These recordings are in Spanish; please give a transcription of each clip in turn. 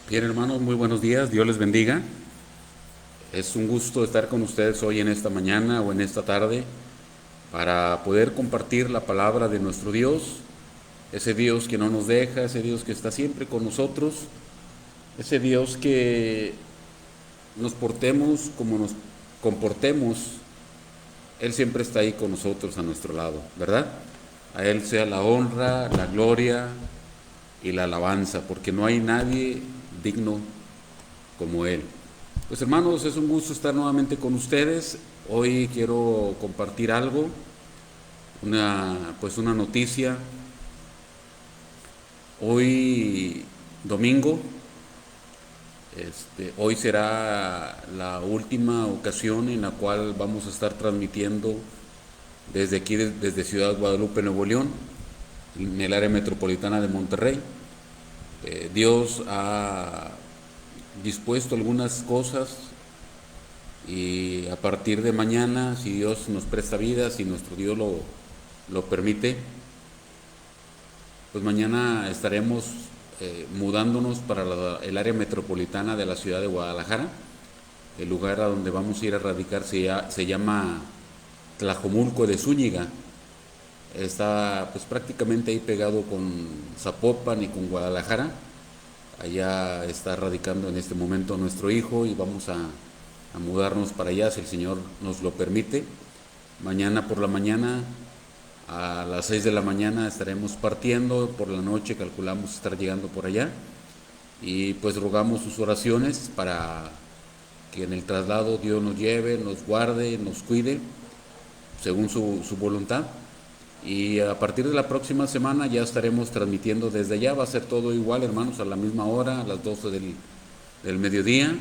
Bien, hermanos, muy buenos días, Dios les bendiga. Es un gusto estar con ustedes hoy en esta mañana o en esta tarde para poder compartir la palabra de nuestro Dios, ese Dios que no nos deja, ese Dios que está siempre con nosotros, ese Dios que nos portemos como nos comportemos, Él siempre está ahí con nosotros a nuestro lado, ¿verdad? A Él sea la honra, la gloria y la alabanza, porque no hay nadie digno como Él. Pues hermanos, es un gusto estar nuevamente con ustedes. Hoy quiero compartir algo, una noticia. Hoy domingo, hoy será la última ocasión en la cual vamos a estar transmitiendo desde aquí, desde Ciudad Guadalupe, Nuevo León, en el área metropolitana de Monterrey. Dios ha dispuesto algunas cosas y a partir de mañana, si Dios nos presta vida, si nuestro Dios lo permite, pues mañana estaremos mudándonos para el área metropolitana de la ciudad de Guadalajara. El lugar a donde vamos a ir a radicar se llama Tlajomulco de Zúñiga. Está pues prácticamente ahí pegado con Zapopan y con Guadalajara. Allá está radicando en este momento nuestro hijo y vamos a mudarnos para allá si el Señor nos lo permite. Mañana por la mañana, a las 6 de la mañana estaremos partiendo, por la noche calculamos estar llegando por allá y pues rogamos sus oraciones para que en el traslado Dios nos lleve, nos guarde, nos cuide según su voluntad. Y a partir de la próxima semana ya estaremos transmitiendo desde allá. Va a ser todo igual, hermanos, a la misma hora, a las 12 del mediodía.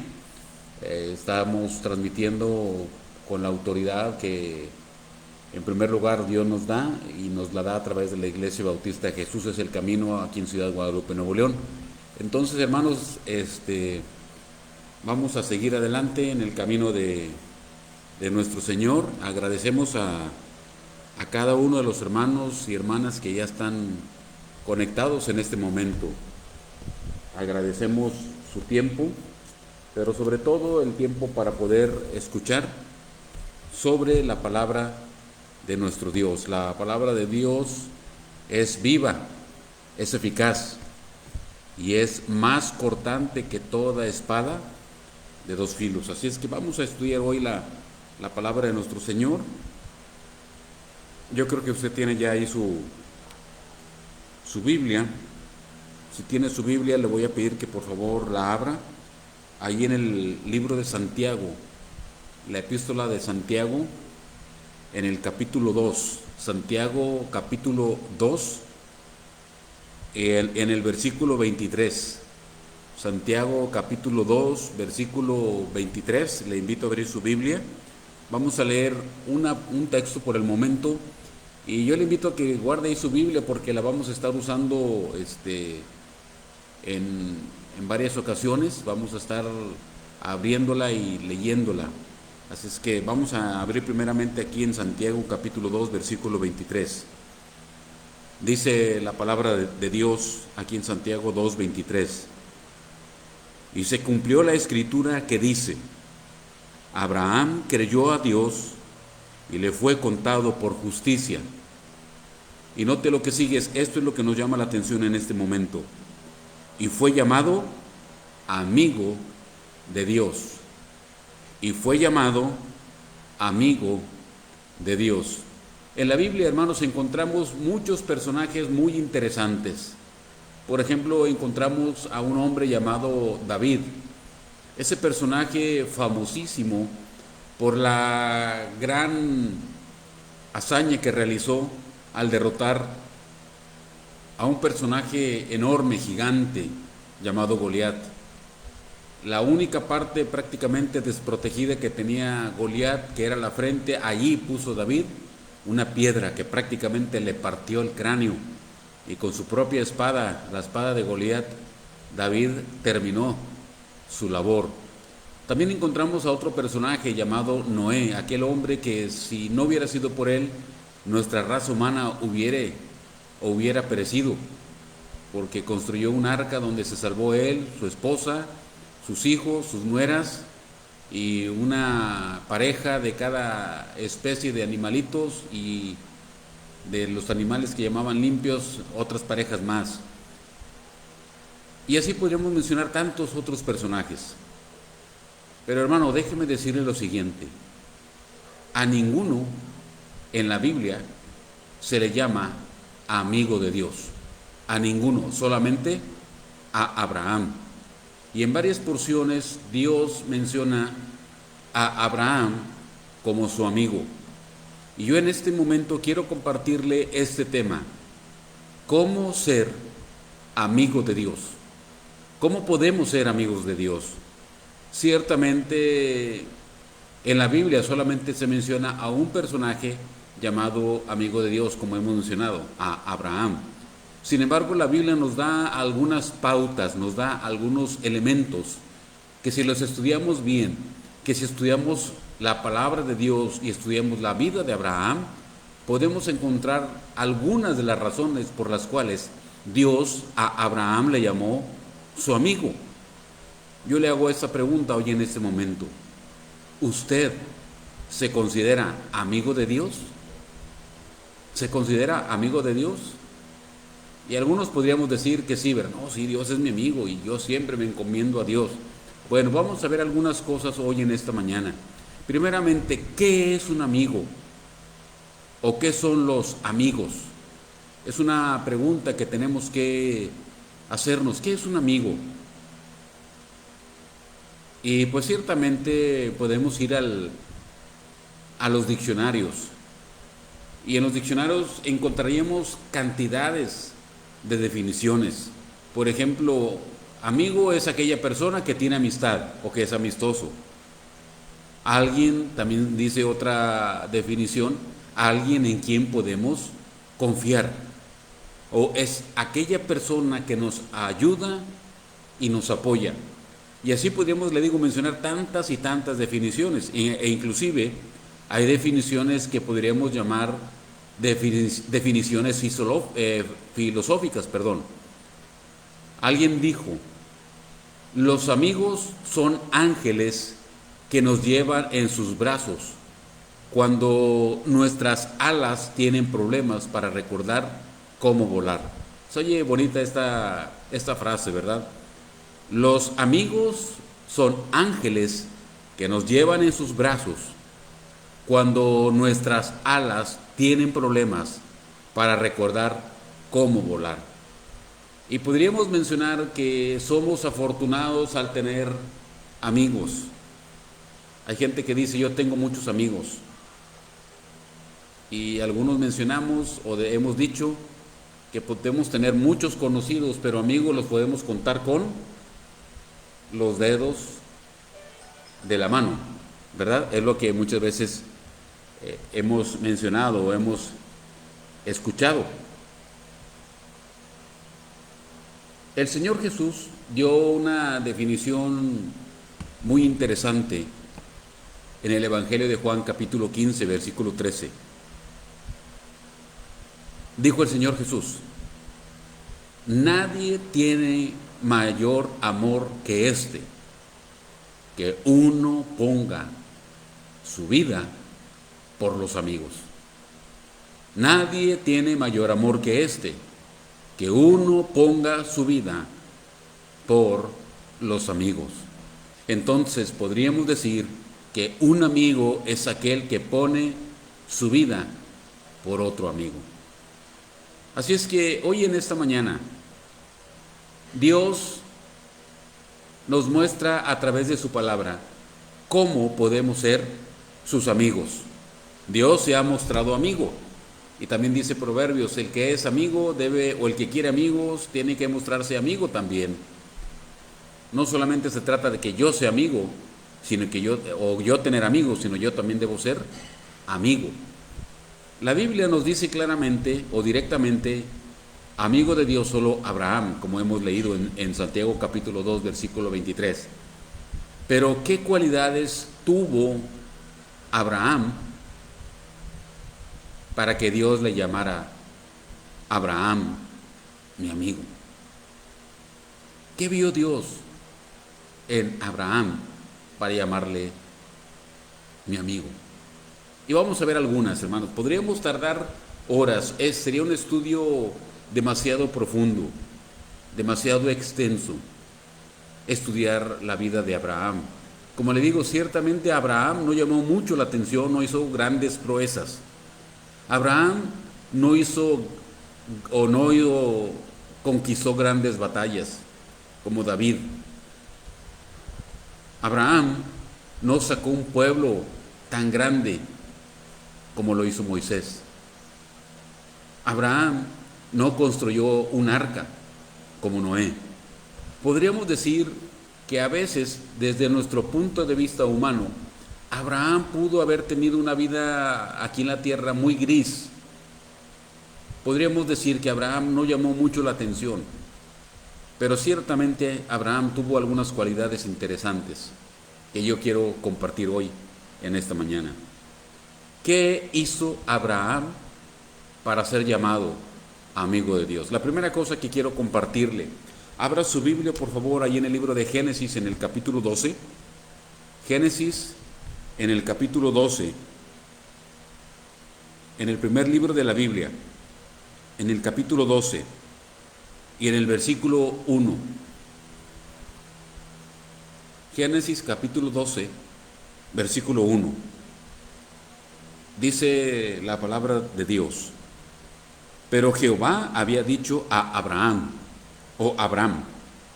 Estamos transmitiendo con la autoridad que en primer lugar Dios nos da y nos la da a través de la Iglesia Bautista Jesús es el Camino aquí en Ciudad Guadalupe, Nuevo León. Entonces, hermanos, vamos a seguir adelante en el camino de nuestro Señor. Agradecemos a cada uno de los hermanos y hermanas que ya están conectados en este momento. Agradecemos su tiempo, pero sobre todo el tiempo para poder escuchar sobre la palabra de nuestro Dios. La palabra de Dios es viva, es eficaz y es más cortante que toda espada de dos filos. Así es que vamos a estudiar hoy la palabra de nuestro Señor. Yo creo que usted tiene ya ahí su Biblia. Si tiene su Biblia, le voy a pedir que por favor la abra. Ahí en el libro de Santiago, la epístola de Santiago, en el capítulo 2. Santiago capítulo 2, en el versículo 23. Santiago capítulo 2, versículo 23. Le invito a abrir su Biblia. Vamos a leer un texto por el momento y yo le invito a que guarde ahí su Biblia porque la vamos a estar usando en varias ocasiones. Vamos a estar abriéndola y leyéndola. Así es que vamos a abrir primeramente aquí en Santiago capítulo 2, versículo 23. Dice la palabra de Dios aquí en Santiago 2, 23. Y se cumplió la escritura que dice: Abraham creyó a Dios y le fue contado por justicia. Y note lo que sigue, esto es lo que nos llama la atención en este momento. Y fue llamado amigo de Dios. Y fue llamado amigo de Dios. En la Biblia, hermanos, encontramos muchos personajes muy interesantes. Por ejemplo, encontramos a un hombre llamado David. Ese personaje famosísimo por la gran hazaña que realizó al derrotar a un personaje enorme, gigante, llamado Goliat. La única parte prácticamente desprotegida que tenía Goliat, que era la frente, allí puso David una piedra que prácticamente le partió el cráneo. Y con su propia espada, la espada de Goliat, David terminó su labor. También encontramos a otro personaje llamado Noé, aquel hombre que si no hubiera sido por él, nuestra raza humana hubiera perecido. porque construyó un arca donde se salvó él, su esposa, sus hijos, sus nueras y una pareja de cada especie de animalitos, y de los animales que llamaban limpios, otras parejas más. Y así podríamos mencionar tantos otros personajes. Pero hermano, déjeme decirle lo siguiente: a ninguno en la Biblia se le llama amigo de Dios, a ninguno, solamente a Abraham. Y en varias porciones Dios menciona a Abraham como su amigo. Y yo en este momento quiero compartirle este tema: ¿cómo ser amigo de Dios? ¿Cómo podemos ser amigos de Dios? Ciertamente en la Biblia solamente se menciona a un personaje llamado amigo de Dios, como hemos mencionado, a Abraham. Sin embargo, la Biblia nos da algunas pautas, nos da algunos elementos que si los estudiamos bien, que si estudiamos la palabra de Dios y estudiamos la vida de Abraham, podemos encontrar algunas de las razones por las cuales Dios a Abraham le llamó su amigo. Yo le hago esta pregunta hoy en este momento: ¿usted se considera amigo de Dios? ¿Se considera amigo de Dios? Y algunos podríamos decir que sí, pero no, sí, Dios es mi amigo y yo siempre me encomiendo a Dios. Bueno, vamos a ver algunas cosas hoy en esta mañana. Primeramente, ¿qué es un amigo? ¿O qué son los amigos? Es una pregunta que tenemos que hacernos. ¿Qué es un amigo? Y pues ciertamente podemos ir a los diccionarios. Y en los diccionarios encontraríamos cantidades de definiciones. Por ejemplo, amigo es aquella persona que tiene amistad o que es amistoso. Alguien, también dice otra definición, alguien en quien podemos confiar. O es aquella persona que nos ayuda y nos apoya. Y así podríamos, le digo, mencionar tantas y tantas definiciones. E inclusive hay definiciones que podríamos llamar definiciones filosóficas. Alguien dijo: los amigos son ángeles que nos llevan en sus brazos cuando nuestras alas tienen problemas para recordar cómo volar. Se oye bonita esta frase, ¿verdad? Los amigos son ángeles que nos llevan en sus brazos cuando nuestras alas tienen problemas para recordar cómo volar. Y podríamos mencionar que somos afortunados al tener amigos. Hay gente que dice: yo tengo muchos amigos. Y algunos mencionamos hemos dicho que podemos tener muchos conocidos, pero amigos los podemos contar con los dedos de la mano, ¿verdad? Es lo que muchas veces hemos mencionado o hemos escuchado. El Señor Jesús dio una definición muy interesante en el Evangelio de Juan, capítulo 15, versículo 13. Dijo el Señor Jesús: nadie tiene mayor amor que este, que uno ponga su vida por los amigos. Nadie tiene mayor amor que este, que uno ponga su vida por los amigos. Entonces podríamos decir que un amigo es aquel que pone su vida por otro amigo. Así es que hoy en esta mañana Dios nos muestra a través de su palabra cómo podemos ser sus amigos. Dios se ha mostrado amigo. Y también dice Proverbios: el que es amigo o el que quiere amigos, tiene que mostrarse amigo también. No solamente se trata de que yo sea amigo, sino que yo tener amigos, sino yo también debo ser amigo. La Biblia nos dice claramente o directamente: amigo de Dios solo Abraham, como hemos leído en Santiago capítulo 2, versículo 23. Pero ¿qué cualidades tuvo Abraham para que Dios le llamara Abraham, mi amigo? ¿Qué vio Dios en Abraham para llamarle mi amigo? Y vamos a ver algunas, hermanos. Podríamos tardar horas. Sería un estudio demasiado profundo, demasiado extenso, estudiar la vida de Abraham. Como le digo, ciertamente Abraham no llamó mucho la atención, no hizo grandes proezas. Abraham no hizo o no conquistó grandes batallas como David. Abraham no sacó un pueblo tan grande como lo hizo Moisés. Abraham no construyó un arca como Noé. Podríamos decir que a veces, desde nuestro punto de vista humano, Abraham pudo haber tenido una vida aquí en la tierra muy gris. Podríamos decir que Abraham no llamó mucho la atención, pero ciertamente Abraham tuvo algunas cualidades interesantes que yo quiero compartir hoy en esta mañana. ¿Qué hizo Abraham para ser llamado amigo de Dios? La primera cosa que quiero compartirle, abra su Biblia por favor ahí en el libro de Génesis en el capítulo 12. Génesis en el capítulo 12, en el primer libro de la Biblia, en el capítulo 12 y en el versículo 1. Génesis capítulo 12, versículo 1. Dice la palabra de Dios: pero Jehová había dicho a Abraham, Abraham,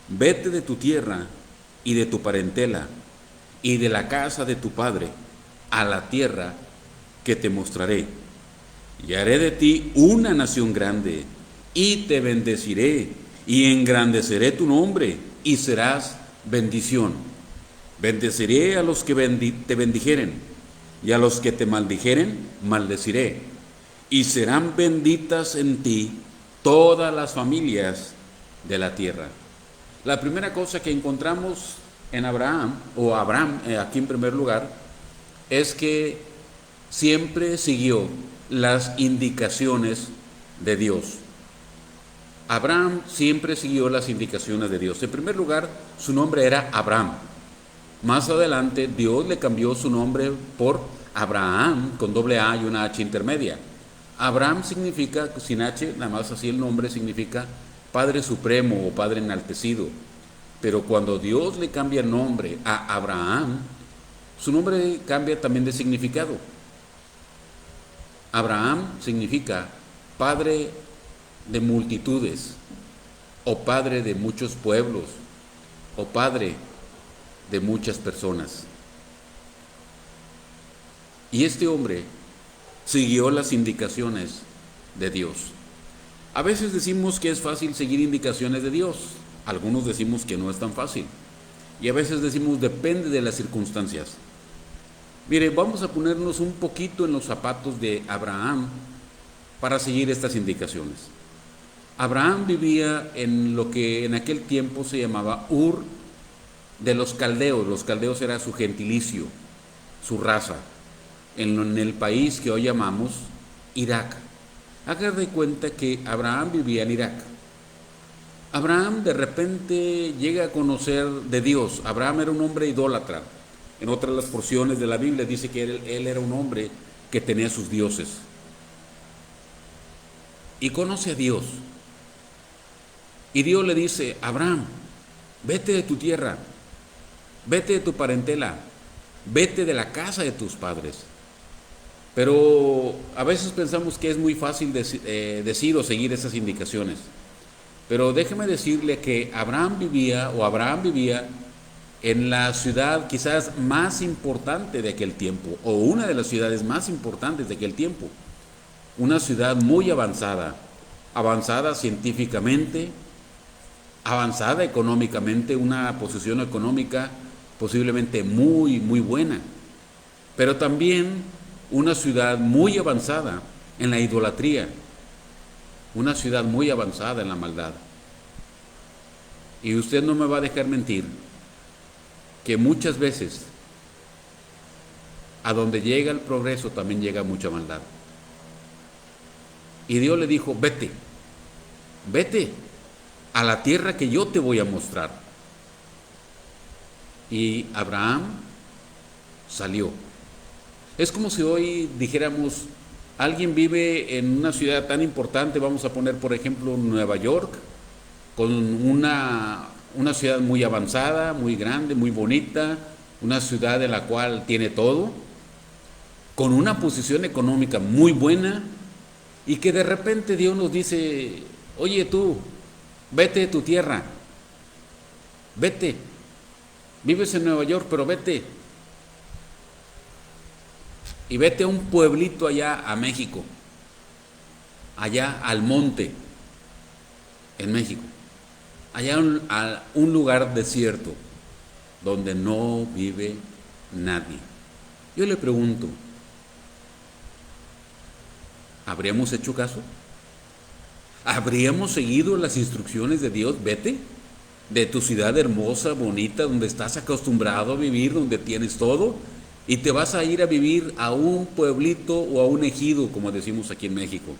vete de tu tierra y de tu parentela y de la casa de tu padre a la tierra que te mostraré, y haré de ti una nación grande, y te bendeciré, y engrandeceré tu nombre, y serás bendición. Bendeciré a los que te bendijeren, y a los que te maldijeren, maldeciré. Y serán benditas en ti todas las familias de la tierra. La primera cosa que encontramos en Abraham, aquí en primer lugar, es que siempre siguió las indicaciones de Dios. Abraham siempre siguió las indicaciones de Dios. En primer lugar, su nombre era Abraham. Más adelante, Dios le cambió su nombre por Abraham, con doble A y una H intermedia. Abraham significa, sin H, nada más así el nombre significa Padre Supremo o Padre Enaltecido. Pero cuando Dios le cambia el nombre a Abraham, su nombre cambia también de significado. Abraham significa Padre de multitudes, o Padre de muchos pueblos, o Padre de muchas personas. Y este hombre siguió las indicaciones de Dios. A veces decimos que es fácil seguir indicaciones de Dios. Algunos decimos que no es tan fácil. Y a veces decimos depende de las circunstancias. Mire, vamos a ponernos un poquito en los zapatos de Abraham para seguir estas indicaciones. Abraham vivía en lo que en aquel tiempo se llamaba Ur de los caldeos. Los caldeos era su gentilicio, su raza, en el país que hoy llamamos Irak. Haga de cuenta que Abraham vivía en Irak. Abraham de repente llega a conocer de Dios. Abraham era un hombre idólatra. En otras las porciones de la Biblia dice que él era un hombre que tenía sus dioses. Y conoce a Dios. Y Dios le dice: Abraham, vete de tu tierra, vete de tu parentela, vete de la casa de tus padres. Pero a veces pensamos que es muy fácil decir o seguir esas indicaciones. Pero déjeme decirle que Abraham vivía en la ciudad quizás más importante de aquel tiempo, o una de las ciudades más importantes de aquel tiempo. Una ciudad muy avanzada científicamente, avanzada económicamente, una posición económica posiblemente muy, muy buena. Pero también una ciudad muy avanzada en la idolatría, una ciudad muy avanzada en la maldad. Y usted no me va a dejar mentir que muchas veces a donde llega el progreso también llega mucha maldad. Y Dios le dijo: vete, vete. a la tierra que yo te voy a mostrar. Y Abraham salió. Es como si hoy dijéramos, alguien vive en una ciudad tan importante, vamos a poner por ejemplo Nueva York, con una ciudad muy avanzada, muy grande, muy bonita, una ciudad en la cual tiene todo, con una posición económica muy buena, y que de repente Dios nos dice, oye tú, vete de tu tierra, vete, vives en Nueva York, pero vete, y vete a un pueblito allá a México, allá al monte, en México, allá a un lugar desierto, donde no vive nadie. Yo le pregunto, ¿habríamos hecho caso? ¿Habríamos seguido las instrucciones de Dios? Vete de tu ciudad hermosa, bonita, donde estás acostumbrado a vivir, donde tienes todo, y te vas a ir a vivir a un pueblito o a un ejido, como decimos aquí en México.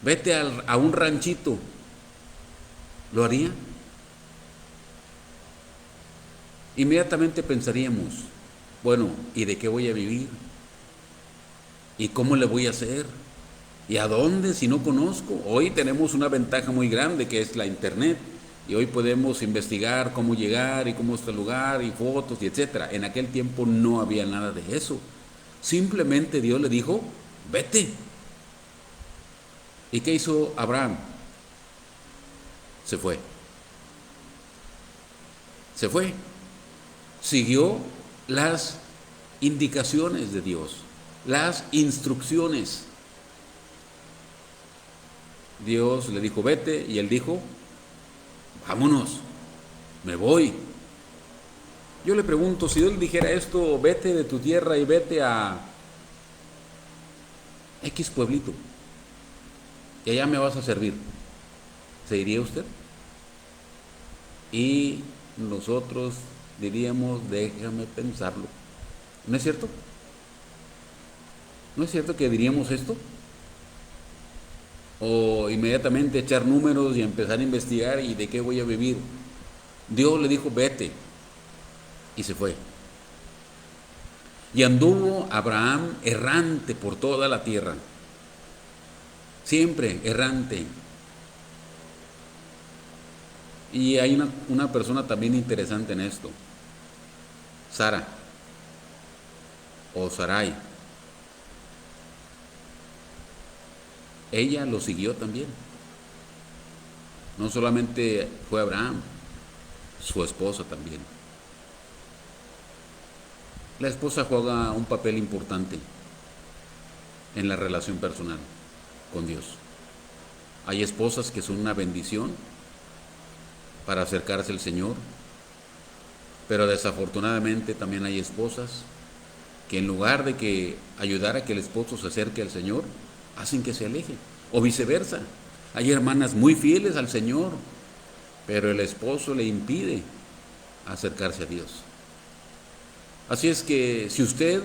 Vete a un ranchito. ¿Lo haría? Inmediatamente pensaríamos, bueno, ¿y de qué voy a vivir? ¿Y cómo le voy a hacer? ¿Y a dónde si no conozco? Hoy tenemos una ventaja muy grande que es la internet, y hoy podemos investigar cómo llegar y cómo está el lugar y fotos y etcétera. En aquel tiempo no había nada de eso. Simplemente Dios le dijo, vete. ¿Y qué hizo Abraham? Se fue. Se fue. Siguió las indicaciones de Dios, las instrucciones. Dios le dijo, vete, y él dijo, vámonos, me voy. Yo le pregunto, si Dios le dijera esto, vete de tu tierra y vete a X pueblito, y allá me vas a servir, ¿se iría usted? Y nosotros diríamos, déjame pensarlo. ¿No es cierto? ¿No es cierto que diríamos esto? O inmediatamente echar números y empezar a investigar y de qué voy a vivir. Dios le dijo, vete, y se fue. Y anduvo Abraham errante por toda la tierra, siempre errante. Y hay una persona también interesante en esto, Sara o Sarai. Ella lo siguió también. No solamente fue Abraham, su esposa también. La esposa juega un papel importante en la relación personal con Dios. Hay esposas que son una bendición para acercarse al Señor, pero desafortunadamente también hay esposas que en lugar de que ayudar a que el esposo se acerque al Señor, hacen que se aleje, o viceversa. Hay hermanas muy fieles al Señor, pero el esposo le impide acercarse a Dios. Así es que si usted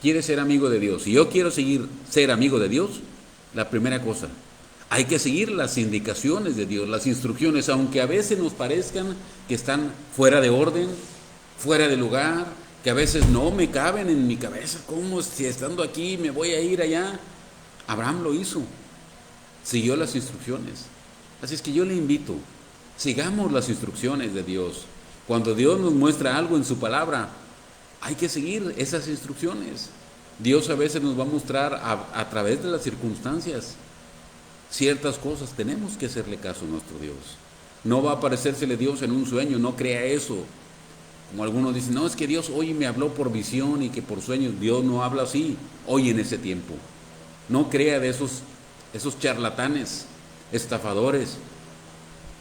quiere ser amigo de Dios, y yo quiero ser amigo de Dios, la primera cosa, hay que seguir las indicaciones de Dios, las instrucciones, aunque a veces nos parezcan que están fuera de orden, fuera de lugar, que a veces no me caben en mi cabeza. ¿Cómo si estando aquí me voy a ir allá? Abraham lo hizo, siguió las instrucciones. Así es que yo le invito, sigamos las instrucciones de Dios. Cuando Dios nos muestra algo en su palabra, hay que seguir esas instrucciones. Dios a veces nos va a mostrar a través de las circunstancias ciertas cosas. Tenemos que hacerle caso a nuestro Dios. No va a aparecérsele Dios en un sueño, no crea eso. Como algunos dicen, no, es que Dios hoy me habló por visión y que por sueños. Dios no habla así hoy en ese tiempo. No crea de esos charlatanes, estafadores,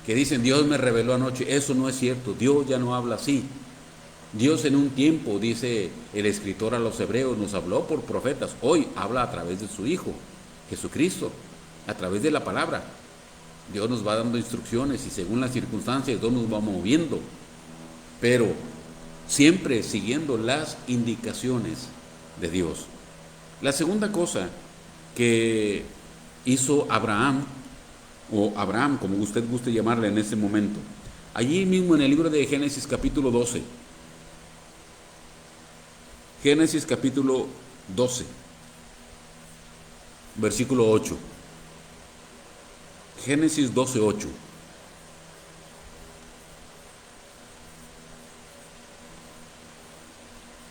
que dicen, Dios me reveló anoche. Eso no es cierto, Dios ya no habla así. Dios en un tiempo, dice el escritor a los hebreos, nos habló por profetas. Hoy habla a través de su Hijo, Jesucristo, a través de la palabra. Dios nos va dando instrucciones y según las circunstancias Dios nos va moviendo, pero siempre siguiendo las indicaciones de Dios. La segunda cosa que hizo Abraham o Abraham, como usted guste llamarle en ese momento. Allí mismo en el libro de Génesis capítulo 12. Génesis capítulo 12, versículo 8. Génesis 12, 8.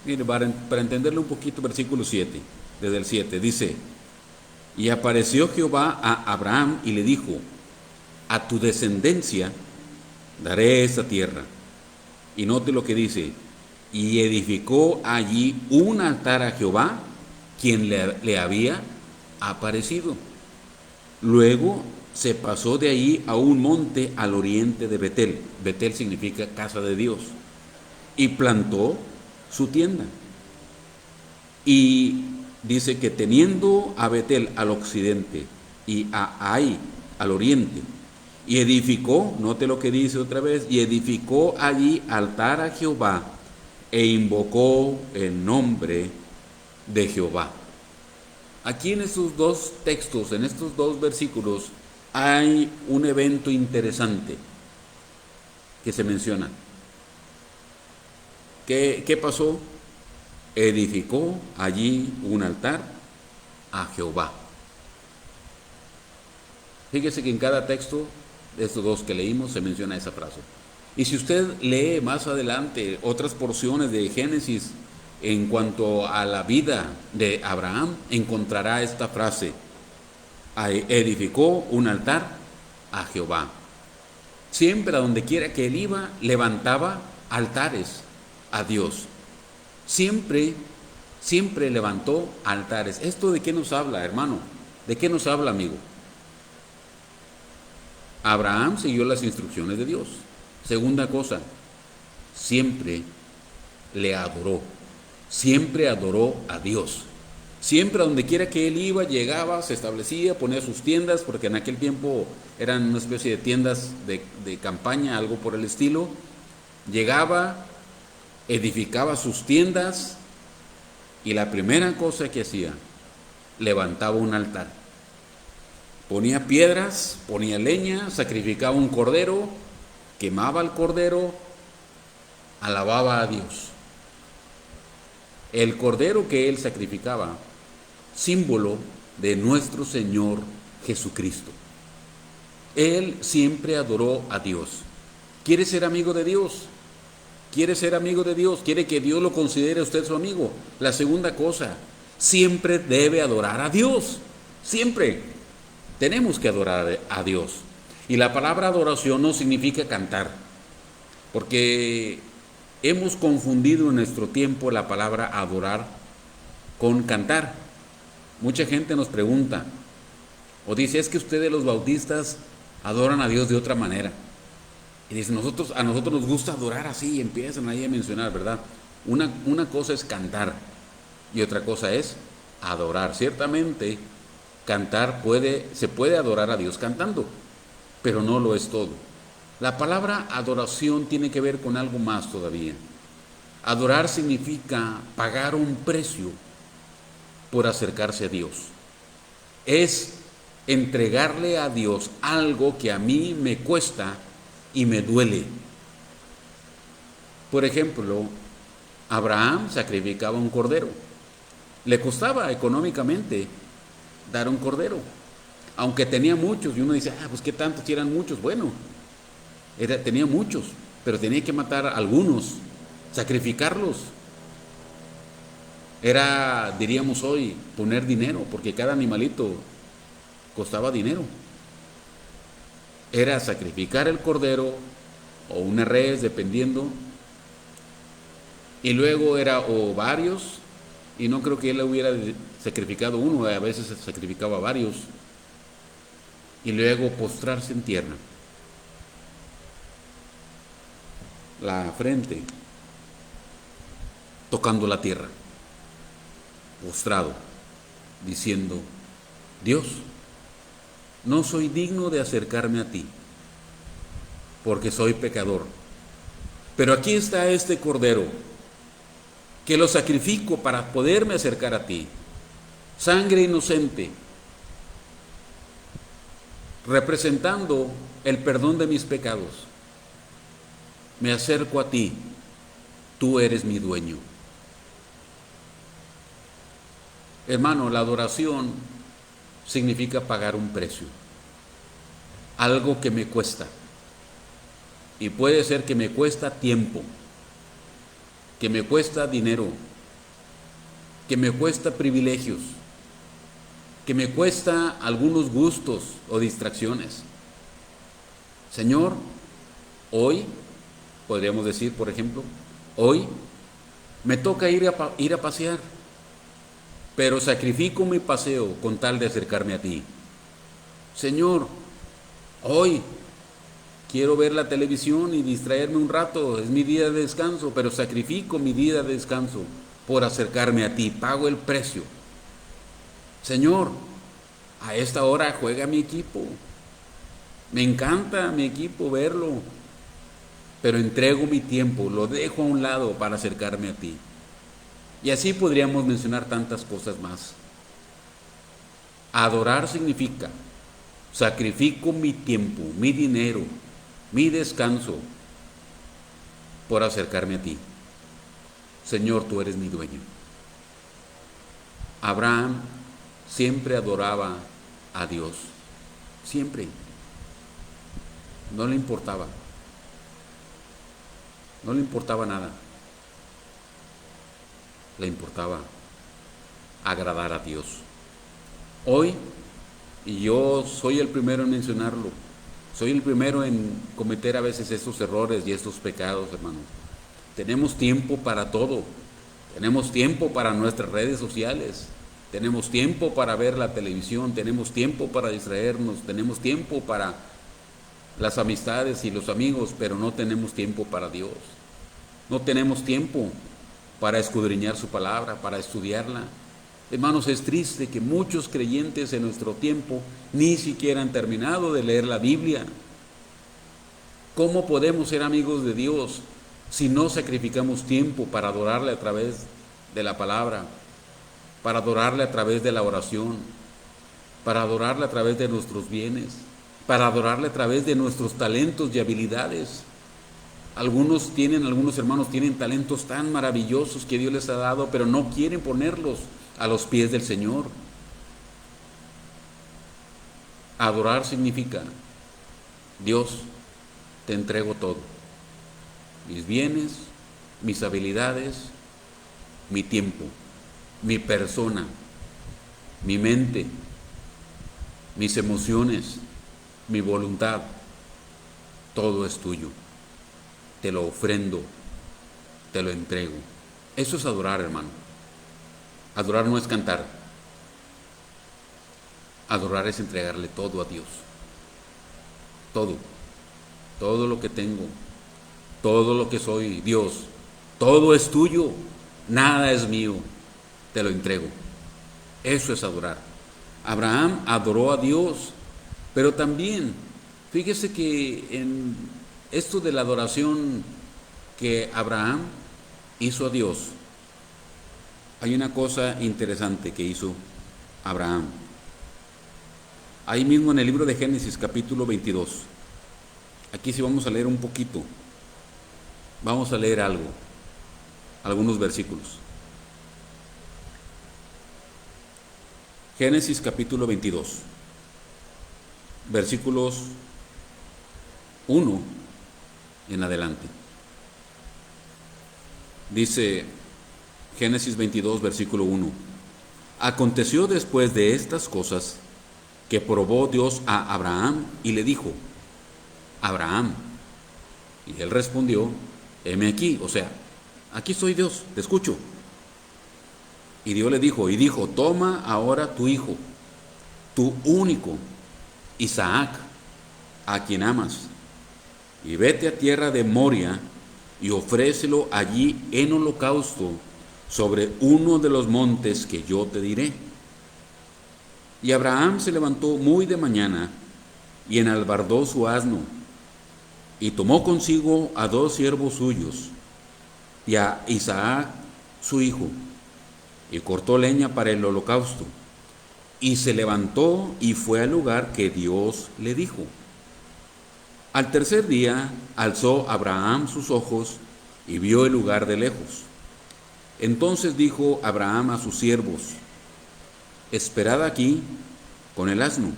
Mire, para entenderlo un poquito, versículo 7, desde el 7, dice: y apareció Jehová a Abraham y le dijo: a tu descendencia daré esta tierra. Y note lo que dice: y edificó allí un altar a Jehová, quien le había aparecido. Luego se pasó de ahí a un monte al oriente de Betel. Betel significa casa de Dios. Y plantó su tienda. Y dice que teniendo a Betel al occidente y a Ai al oriente, y edificó, note lo que dice otra vez, y edificó allí altar a Jehová e invocó el nombre de Jehová. Aquí en estos dos textos, en estos dos versículos, hay un evento interesante que se menciona. ¿Qué pasó? Edificó allí un altar a Jehová. Fíjese que en cada texto de estos dos que leímos se menciona esa frase. Y si usted lee más adelante otras porciones de Génesis en cuanto a la vida de Abraham, encontrará esta frase: edificó un altar a Jehová. Siempre a donde quiera que él iba, levantaba altares a Dios. Siempre levantó altares. ¿Esto de qué nos habla, hermano? ¿De qué nos habla, amigo? Abraham siguió las instrucciones de Dios. Segunda cosa, siempre le adoró. Siempre adoró a Dios. Siempre a donde quiera que él iba, llegaba, se establecía, ponía sus tiendas, porque en aquel tiempo eran una especie de tiendas de campaña, algo por el estilo. Llegaba, edificaba sus tiendas, y la primera cosa que hacía, levantaba un altar. Ponía piedras, ponía leña, sacrificaba un cordero, quemaba el cordero, alababa a Dios. El cordero que él sacrificaba, símbolo de nuestro Señor Jesucristo. Él siempre adoró a Dios. ¿Quiere ser amigo de Dios? ¿Quiere ser amigo de Dios? ¿Quiere que Dios lo considere a usted su amigo? La segunda cosa, siempre debe adorar a Dios. Siempre tenemos que adorar a Dios. Y la palabra adoración no significa cantar, porque hemos confundido en nuestro tiempo la palabra adorar con cantar. Mucha gente nos pregunta o dice: es que ustedes los bautistas adoran a Dios de otra manera. Y dice: a nosotros nos gusta adorar así, y empiezan ahí a mencionar, ¿verdad? Una cosa es cantar y otra cosa es adorar. Ciertamente cantar se puede adorar a Dios cantando, pero no lo es todo. La palabra adoración tiene que ver con algo más todavía. Adorar significa pagar un precio por acercarse a Dios. Es entregarle a Dios algo que a mí me cuesta y me duele. Por ejemplo, Abraham sacrificaba un cordero. Le costaba económicamente dar un cordero, aunque tenía muchos, y uno dice: pues qué tantos, si eran muchos. Bueno, tenía muchos, pero tenía que matar a algunos, sacrificarlos. Era, diríamos hoy, poner dinero, porque cada animalito costaba dinero. Era sacrificar el cordero o una res, dependiendo, y luego era o varios, y no creo que él hubiera sacrificado uno, a veces se sacrificaba varios, y luego postrarse en tierra, la frente tocando la tierra, postrado, diciendo: Dios, no soy digno de acercarme a ti, porque soy pecador, pero aquí está este cordero, que lo sacrifico para poderme acercar a ti. Sangre inocente, representando el perdón de mis pecados, me acerco a ti, tú eres mi dueño. Hermano, la adoración significa pagar un precio, algo que me cuesta. Y puede ser que me cuesta tiempo, que me cuesta dinero, que me cuesta privilegios, que me cuesta algunos gustos o distracciones. Señor, hoy, podríamos decir, por ejemplo, hoy me toca ir a pasear, pero sacrifico mi paseo con tal de acercarme a ti. Señor, hoy quiero ver la televisión y distraerme un rato, es mi día de descanso, pero sacrifico mi día de descanso por acercarme a ti, pago el precio. Señor, a esta hora juega mi equipo, me encanta mi equipo verlo, pero entrego mi tiempo, lo dejo a un lado para acercarme a ti. Y así podríamos mencionar tantas cosas más. Adorar significa sacrifico mi tiempo, mi dinero, mi descanso por acercarme a ti. Señor, tú eres mi dueño. Abraham siempre adoraba a Dios, siempre. No le importaba nada. Le importaba agradar a Dios. Hoy, y yo soy el primero en mencionarlo, soy el primero en cometer a veces estos errores y estos pecados, hermanos. Tenemos tiempo para todo. Tenemos tiempo para nuestras redes sociales. Tenemos tiempo para ver la televisión. Tenemos tiempo para distraernos. Tenemos tiempo para las amistades y los amigos, pero no tenemos tiempo para Dios. No tenemos tiempo para escudriñar su palabra, para estudiarla. Hermanos, es triste que muchos creyentes en nuestro tiempo ni siquiera han terminado de leer la Biblia. ¿Cómo podemos ser amigos de Dios si no sacrificamos tiempo para adorarle a través de la palabra, para adorarle a través de la oración, para adorarle a través de nuestros bienes, para adorarle a través de nuestros talentos y habilidades? Algunos hermanos tienen talentos tan maravillosos que Dios les ha dado, pero no quieren ponerlos a los pies del Señor. Adorar significa, Dios, te entrego todo, mis bienes, mis habilidades, mi tiempo, mi persona, mi mente, mis emociones, mi voluntad, todo es tuyo. Te lo ofrendo, te lo entrego. Eso es adorar, hermano. Adorar no es cantar. Adorar es entregarle todo a Dios. Todo lo que tengo, todo lo que soy, Dios, todo es tuyo, nada es mío, te lo entrego. Eso es adorar. Abraham adoró a Dios, pero también, fíjese que en esto de la adoración que Abraham hizo a Dios, hay una cosa interesante que hizo Abraham. Ahí mismo en el libro de Génesis, capítulo 22. Aquí sí vamos a leer un poquito. Vamos a leer algo, algunos versículos. Génesis capítulo 22, versículos 1 en adelante. Dice Génesis 22, versículo 1. Aconteció después de estas cosas que probó Dios a Abraham y le dijo, Abraham. Y él respondió, heme aquí, o sea, aquí soy Dios, te escucho. Y Dios le dijo, toma ahora tu hijo, tu único, Isaac, a quien amas, y vete a tierra de Moria y ofrécelo allí en holocausto sobre uno de los montes que yo te diré. Y Abraham se levantó muy de mañana y enalbardó su asno, y tomó consigo a 2 siervos suyos y a Isaac su hijo, y cortó leña para el holocausto, Y se levantó y fue al lugar que Dios le dijo. Al tercer día alzó Abraham sus ojos y vio el lugar de lejos. Entonces dijo Abraham a sus siervos: esperad aquí con el asno.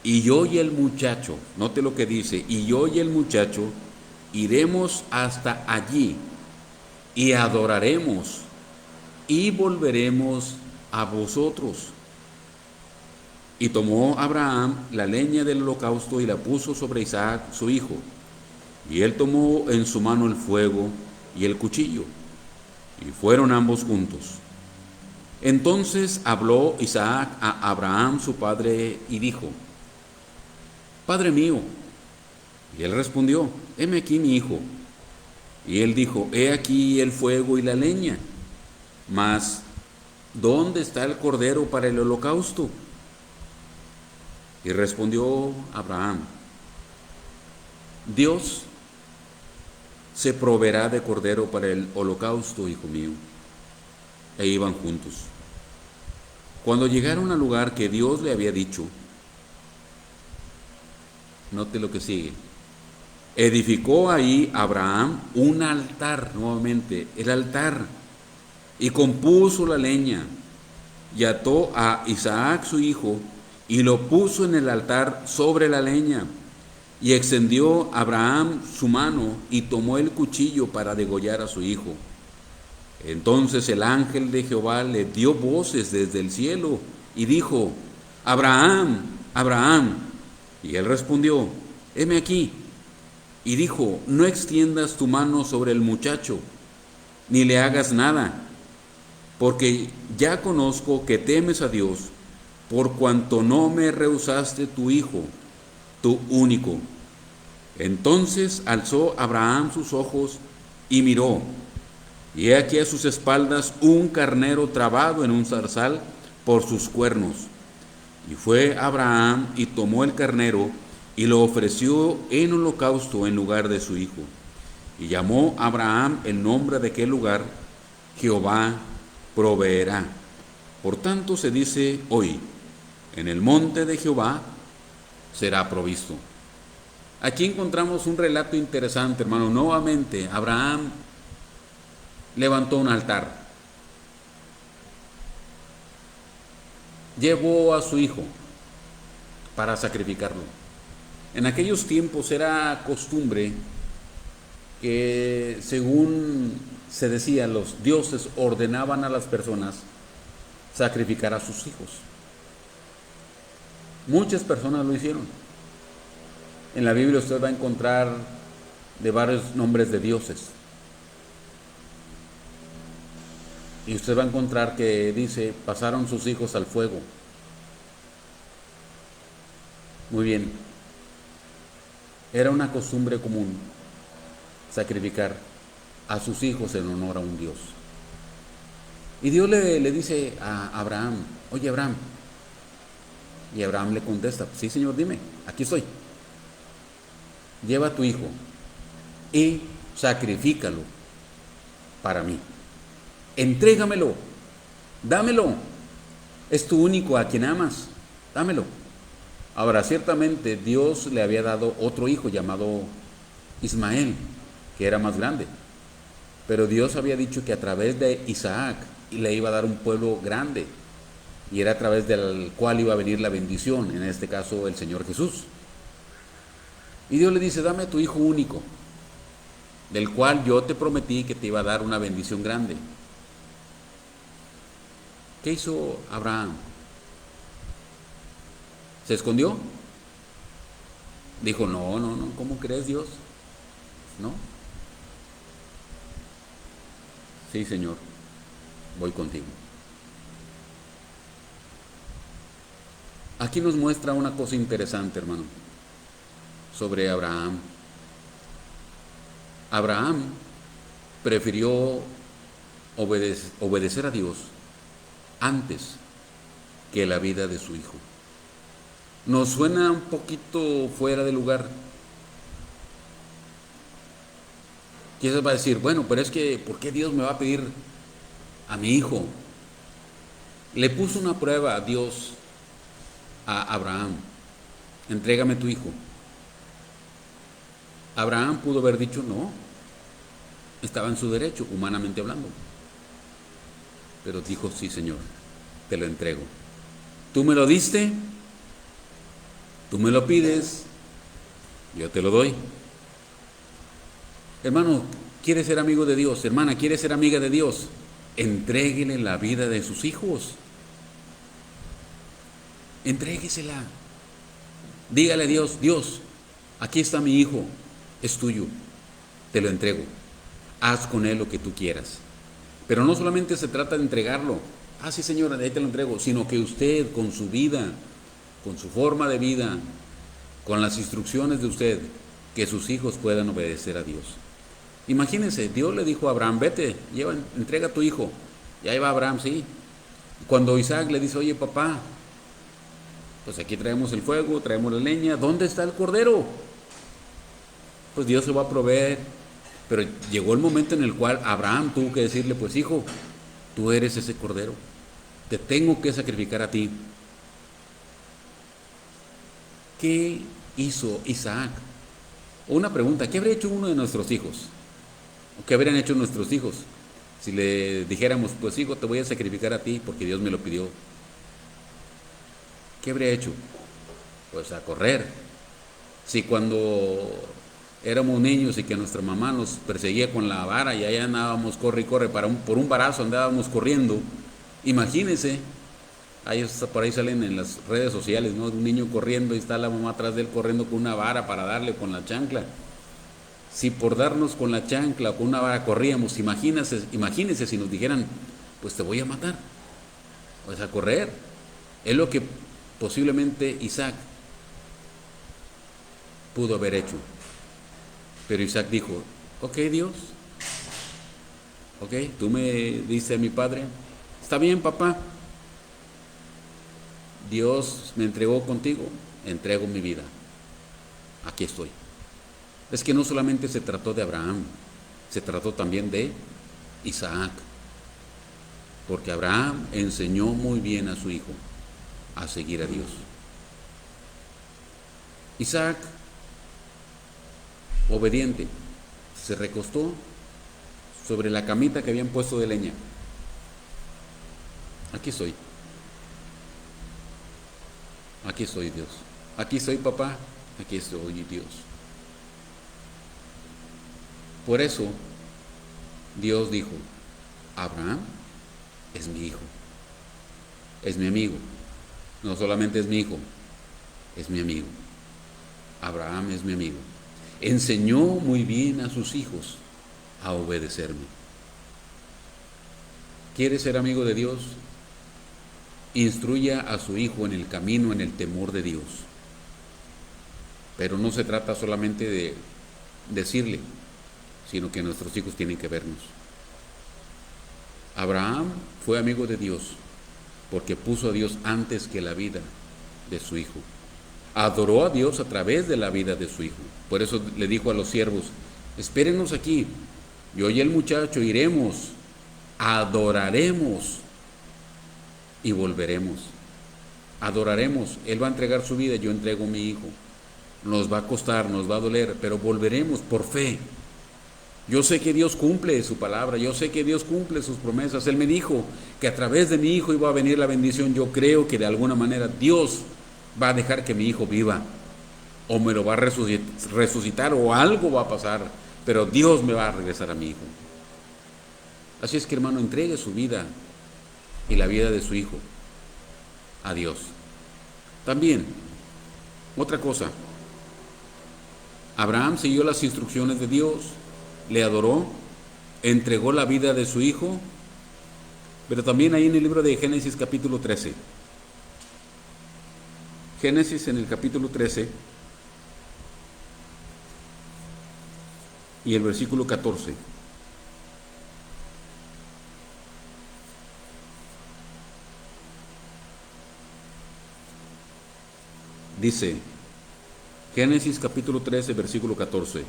Y yo y el muchacho, note lo que dice, y yo y el muchacho iremos hasta allí y adoraremos y volveremos a vosotros. Y tomó Abraham la leña del holocausto y la puso sobre Isaac su hijo. Y él tomó en su mano el fuego y el cuchillo, y fueron ambos juntos. Entonces habló Isaac a Abraham su padre y dijo: Padre mío. Y él respondió: heme aquí mi hijo. Y él dijo: he aquí el fuego y la leña, mas ¿dónde está el cordero para el holocausto? Y respondió Abraham: Dios se proveerá de cordero para el holocausto, hijo mío. E iban juntos. Cuando llegaron al lugar que Dios le había dicho, note lo que sigue. Edificó ahí Abraham un altar, nuevamente, el altar, y compuso la leña, y ató a Isaac su hijo, y lo puso en el altar sobre la leña. Y extendió Abraham su mano, y tomó el cuchillo para degollar a su hijo. Entonces el ángel de Jehová le dio voces desde el cielo, y dijo: Abraham, Abraham. Y él respondió: heme aquí. Y dijo: no extiendas tu mano sobre el muchacho, ni le hagas nada, porque ya conozco que temes a Dios, por cuanto no me rehusaste tu hijo, tu único. Entonces alzó Abraham sus ojos y miró, y he aquí a sus espaldas un carnero trabado en un zarzal por sus cuernos. Y fue Abraham y tomó el carnero y lo ofreció en holocausto en lugar de su hijo. Y llamó Abraham el nombre de aquel lugar: Jehová proveerá. Por tanto se dice hoy: en el monte de Jehová será provisto. Aquí encontramos un relato interesante, hermano. Nuevamente, Abraham levantó un altar, llevó a su hijo para sacrificarlo. En aquellos tiempos era costumbre que, según se decía, los dioses ordenaban a las personas sacrificar a sus hijos. Muchas personas lo hicieron. En la Biblia usted va a encontrar de varios nombres de dioses. Y usted va a encontrar que dice: pasaron sus hijos al fuego. Muy bien. Era una costumbre común sacrificar a sus hijos en honor a un Dios. Y Dios le dice a Abraham: oye, Abraham. Y Abraham le contesta: sí, Señor, dime, aquí estoy. Lleva a tu hijo y sacrifícalo para mí. Entrégamelo, dámelo. Es tu único a quien amas, dámelo. Ahora, ciertamente Dios le había dado otro hijo llamado Ismael, que era más grande. Pero Dios había dicho que a través de Isaac le iba a dar un pueblo grande, y era a través del cual iba a venir la bendición, en este caso el Señor Jesús. Y Dios le dice: dame a tu hijo único, del cual yo te prometí que te iba a dar una bendición grande. ¿Qué hizo Abraham? ¿Se escondió? Dijo: no, ¿cómo crees, Dios? ¿No? Sí, Señor, voy contigo. Aquí nos muestra una cosa interesante, hermano, sobre Abraham. Abraham prefirió obedecer a Dios antes que la vida de su hijo. Nos suena un poquito fuera de lugar. Quizás va a decir: bueno, pero es que, ¿por qué Dios me va a pedir a mi hijo? Le puso una prueba a Dios a Abraham. Entrégame tu hijo. Abraham pudo haber dicho no. Estaba en su derecho, humanamente hablando. Pero dijo, sí, Señor, te lo entrego. Tú me lo diste, tú me lo pides, yo te lo doy. Hermano, ¿quiere ser amigo de Dios? Hermana, ¿quiere ser amiga de Dios? Entréguele la vida de sus hijos. Entréguesela. Dígale a Dios, Dios, aquí está mi hijo, es tuyo, te lo entrego. Haz con él lo que tú quieras. Pero no solamente se trata de entregarlo, sí Señor, ahí te lo entrego, sino que usted con su vida, con su forma de vida, con las instrucciones de usted, que sus hijos puedan obedecer a Dios. Imagínense, Dios le dijo a Abraham, vete, entrega a tu hijo. Y ahí va Abraham, sí. Cuando Isaac le dice, oye papá, pues aquí traemos el fuego, traemos la leña, ¿dónde está el cordero? Pues Dios se va a proveer. Pero llegó el momento en el cual Abraham tuvo que decirle, pues hijo, tú eres ese cordero, te tengo que sacrificar a ti. ¿Qué hizo Isaac? Una pregunta, ¿qué habría hecho uno de nuestros hijos? ¿O qué habrían hecho nuestros hijos? Si le dijéramos, pues hijo, te voy a sacrificar a ti porque Dios me lo pidió. ¿Qué habría hecho? Pues a correr. Si cuando éramos niños y que nuestra mamá nos perseguía con la vara y allá andábamos, corre y corre, por un barazo andábamos corriendo, imagínense, por ahí salen en las redes sociales, ¿no? Un niño corriendo y está la mamá atrás de él corriendo con una vara para darle con la chancla. Si por darnos con la chancla o con una vara corríamos, imagínense si nos dijeran, pues te voy a matar, pues a correr. Es lo que posiblemente Isaac pudo haber hecho. Pero Isaac dijo, ok Dios, ok, tú me diste a mi padre, está bien papá, Dios me entregó contigo, entrego mi vida, aquí estoy. Es que no solamente se trató de Abraham, se trató también de Isaac, porque Abraham enseñó muy bien a su hijo a seguir a Dios. Isaac, obediente, se recostó sobre la camita que habían puesto de leña. Aquí estoy Dios, aquí estoy papá, aquí estoy Dios. Por eso Dios dijo, Abraham es mi hijo, es mi amigo, no solamente es mi hijo, es mi amigo. Abraham es mi amigo. Enseñó muy bien a sus hijos a obedecerme. ¿Quiere ser amigo de Dios? Instruya a su hijo en el camino, en el temor de Dios. Pero no se trata solamente de decirle, sino que nuestros hijos tienen que vernos. Abraham fue amigo de Dios porque puso a Dios antes que la vida de su hijo. Adoró a Dios a través de la vida de su hijo. Por eso le dijo a los siervos, espérenos aquí, yo y el muchacho iremos, adoraremos y volveremos. Adoraremos, él va a entregar su vida, yo entrego mi hijo. Nos va a costar, nos va a doler, pero volveremos por fe. Yo sé que Dios cumple su palabra, yo sé que Dios cumple sus promesas. Él me dijo que a través de mi hijo iba a venir la bendición. Yo creo que de alguna manera Dios va a dejar que mi hijo viva, o me lo va a resucitar, o algo va a pasar, pero Dios me va a regresar a mi hijo. Así es que, hermano, entregue su vida y la vida de su hijo a Dios. También, otra cosa, Abraham siguió las instrucciones de Dios, le adoró, entregó la vida de su hijo, pero también ahí en el libro de Génesis capítulo 13, Génesis en el capítulo 13 y el versículo 14. Dice, Génesis capítulo 13, versículo 14.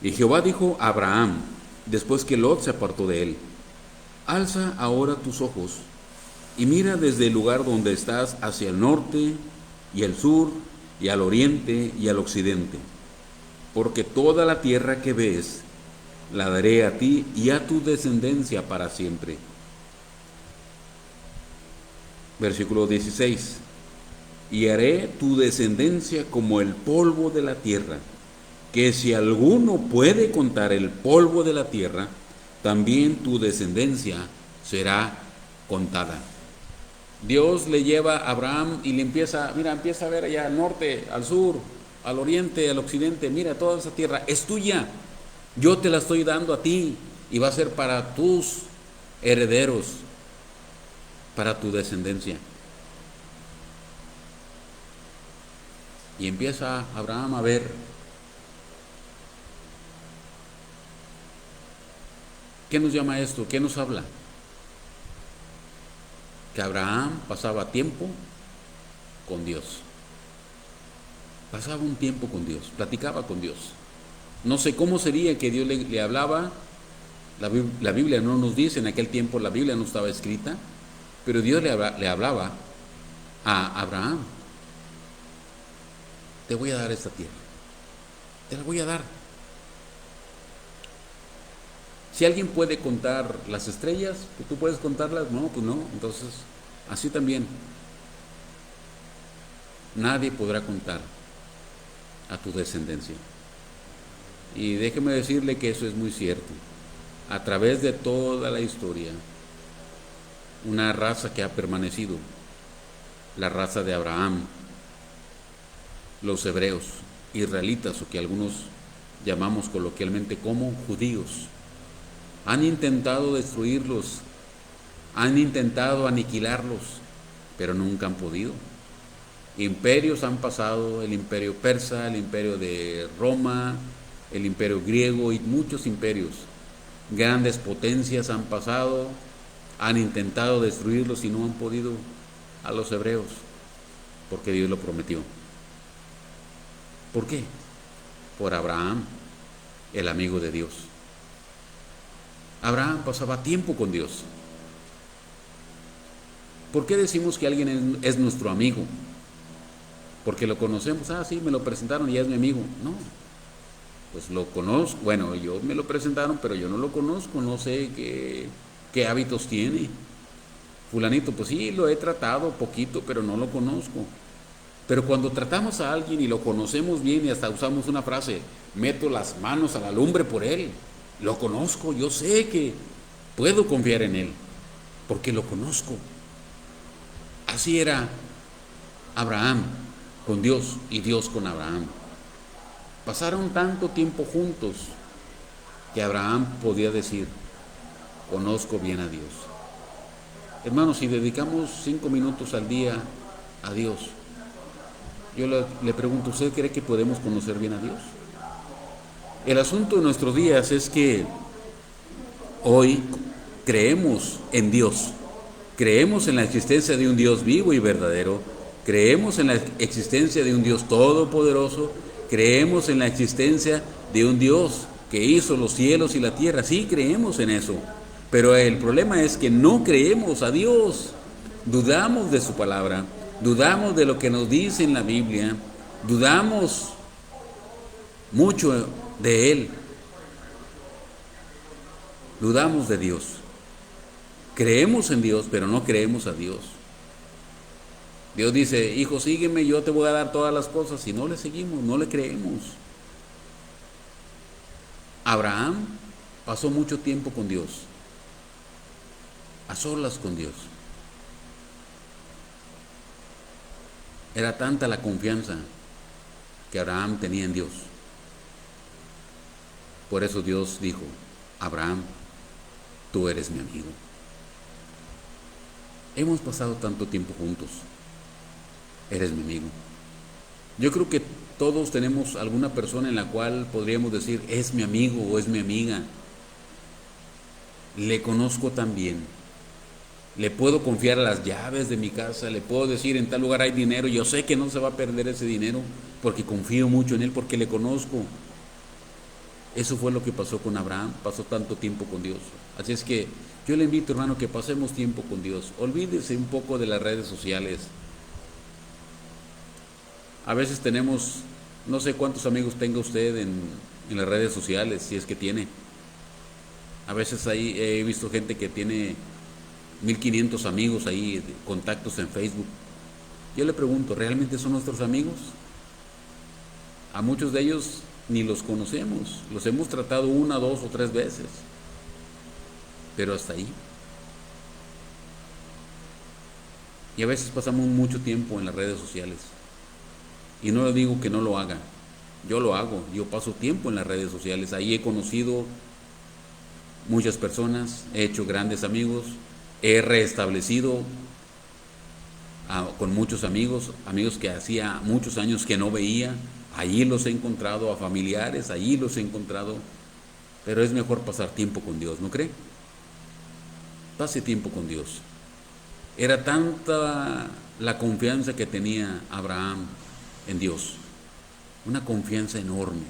Y Jehová dijo a Abraham, después que Lot se apartó de él, alza ahora tus ojos y mira desde el lugar donde estás hacia el norte y el sur y al oriente y al occidente, porque toda la tierra que ves la daré a ti y a tu descendencia para siempre. Versículo 16. Y haré tu descendencia como el polvo de la tierra, que si alguno puede contar el polvo de la tierra, también tu descendencia será contada. Dios le lleva a Abraham y le empieza a ver allá al norte, al sur, al oriente, al occidente. Mira, toda esa tierra es tuya. Yo te la estoy dando a ti y va a ser para tus herederos, para tu descendencia. Y empieza Abraham a ver. ¿Qué nos llama esto? ¿Qué nos habla? Que Abraham pasaba tiempo con Dios. Pasaba un tiempo con Dios, platicaba con Dios. No sé cómo sería que Dios le hablaba. La Biblia no nos dice, en aquel tiempo la Biblia no estaba escrita, pero Dios le hablaba a Abraham. Te voy a dar esta tierra, te la voy a dar. Si alguien puede contar las estrellas, ¿tú puedes contarlas? No, pues no. Entonces, así también, nadie podrá contar a tu descendencia. Y déjeme decirle que eso es muy cierto. A través de toda la historia, una raza que ha permanecido, la raza de Abraham, los hebreos, israelitas, o que algunos llamamos coloquialmente como judíos, han intentado destruirlos, han intentado aniquilarlos, pero nunca han podido. Imperios han pasado, el imperio persa, el imperio de Roma, el imperio griego y muchos imperios. Grandes potencias han pasado, han intentado destruirlos y no han podido a los hebreos, porque Dios lo prometió. ¿Por qué? Por Abraham, el amigo de Dios. Abraham pasaba tiempo con Dios. ¿Por qué decimos que alguien es nuestro amigo? Porque lo conocemos. Sí, me lo presentaron y ya es mi amigo. No, pues lo conozco. Bueno, yo me lo presentaron, pero yo no lo conozco. No sé qué hábitos tiene. Fulanito, pues sí, lo he tratado poquito, pero no lo conozco. Pero cuando tratamos a alguien y lo conocemos bien y hasta usamos una frase, meto las manos a la lumbre por él, lo conozco, yo sé que puedo confiar en él, porque lo conozco. Así era Abraham con Dios y Dios con Abraham. Pasaron tanto tiempo juntos que Abraham podía decir, conozco bien a Dios. Hermanos, si dedicamos 5 minutos al día a Dios, yo le pregunto, ¿usted cree que podemos conocer bien a Dios? El asunto de nuestros días es que hoy creemos en Dios, creemos en la existencia de un Dios vivo y verdadero, creemos en la existencia de un Dios todopoderoso, creemos en la existencia de un Dios que hizo los cielos y la tierra. Sí, creemos en eso, pero el problema es que no creemos a Dios, dudamos de su palabra, dudamos de lo que nos dice en la Biblia, dudamos mucho de Él, dudamos de Dios. Creemos en Dios, pero no creemos a Dios. Dios dice, hijo, sígueme, yo te voy a dar todas las cosas. Si no le seguimos, no le creemos. Abraham pasó mucho tiempo con Dios, a solas con Dios. Era tanta la confianza que Abraham tenía en Dios. Por eso Dios dijo, Abraham, tú eres mi amigo. Hemos pasado tanto tiempo juntos. Eres mi amigo. Yo creo que todos tenemos alguna persona en la cual podríamos decir, es mi amigo o es mi amiga. Le conozco tan bien. Le puedo confiar las llaves de mi casa, le puedo decir, en tal lugar hay dinero, yo sé que no se va a perder ese dinero, porque confío mucho en él, porque le conozco. Eso fue lo que pasó con Abraham, pasó tanto tiempo con Dios. Así es que yo le invito, hermano, que pasemos tiempo con Dios. Olvídese un poco de las redes sociales. A veces tenemos, no sé cuántos amigos tenga usted en las redes sociales, si es que tiene. A veces ahí he visto gente que tiene 1500 amigos ahí, contactos en Facebook. Yo le pregunto, ¿realmente son nuestros amigos? A muchos de ellos ni los conocemos, los hemos tratado una, dos o tres veces, pero hasta ahí. Y a veces pasamos mucho tiempo en las redes sociales. Y no le digo que no lo haga, yo lo hago, yo paso tiempo en las redes sociales, ahí he conocido muchas personas, he hecho grandes amigos, he restablecido con muchos amigos, amigos que hacía muchos años que no veía, allí los he encontrado, a familiares, allí los he encontrado, pero es mejor pasar tiempo con Dios, ¿no cree? Pase tiempo con Dios. Era tanta la confianza que tenía Abraham en Dios, una confianza enorme,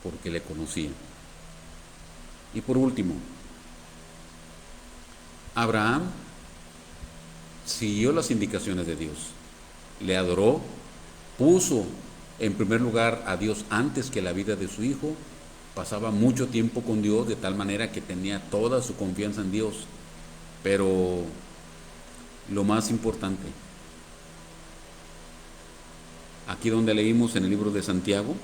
porque le conocía. Y por último, Abraham siguió las indicaciones de Dios, le adoró, puso en primer lugar a Dios antes que la vida de su hijo, pasaba mucho tiempo con Dios de tal manera que tenía toda su confianza en Dios. Pero lo más importante, aquí donde leímos en el libro de Santiago,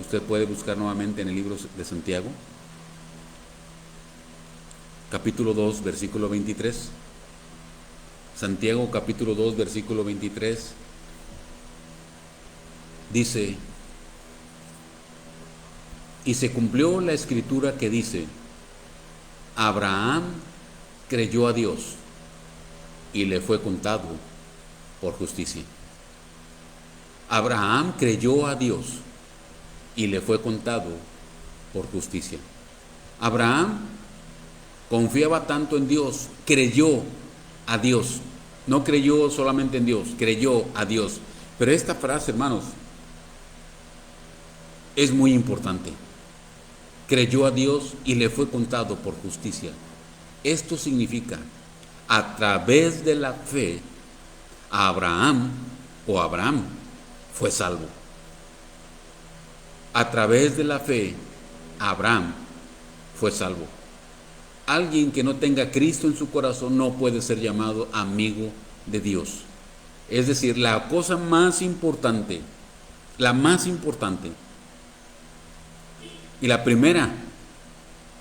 usted puede buscar nuevamente en el libro de Santiago, capítulo 2, versículo 23. Santiago capítulo 2, versículo 23, dice: y se cumplió la escritura que dice, Abraham creyó a Dios y le fue contado por justicia. Abraham creyó a Dios y le fue contado por justicia. Abraham confiaba tanto en Dios, creyó a Dios. No creyó solamente en Dios, creyó a Dios. Pero esta frase, hermanos, es muy importante. Creyó a Dios y le fue contado por justicia. Esto significa, a través de la fe, Abraham fue salvo. A través de la fe, Abraham fue salvo. Alguien que no tenga a Cristo en su corazón no puede ser llamado amigo de Dios. Es decir, la cosa más importante, la más importante, y la primera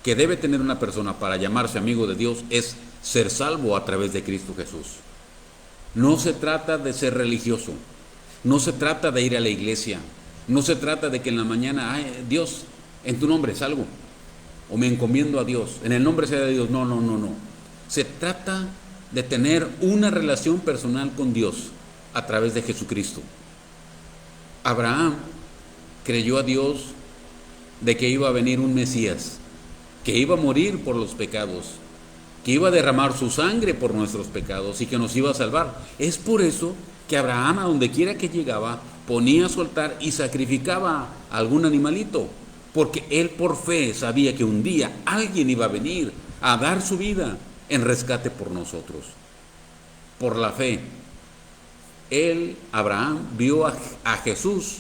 que debe tener una persona para llamarse amigo de Dios es ser salvo a través de Cristo Jesús. No se trata de ser religioso, no se trata de ir a la iglesia, no se trata de que en la mañana, ay, Dios, en tu nombre salgo, o me encomiendo a Dios, en el nombre sea de Dios. No. Se trata de tener una relación personal con Dios a través de Jesucristo. Abraham creyó a Dios de que iba a venir un Mesías, que iba a morir por los pecados, que iba a derramar su sangre por nuestros pecados y que nos iba a salvar. Es por eso que Abraham, a donde quiera que llegaba, ponía su altar y sacrificaba a algún animalito, porque él por fe sabía que un día alguien iba a venir a dar su vida en rescate por nosotros. Por la fe, Abraham, vio a Jesús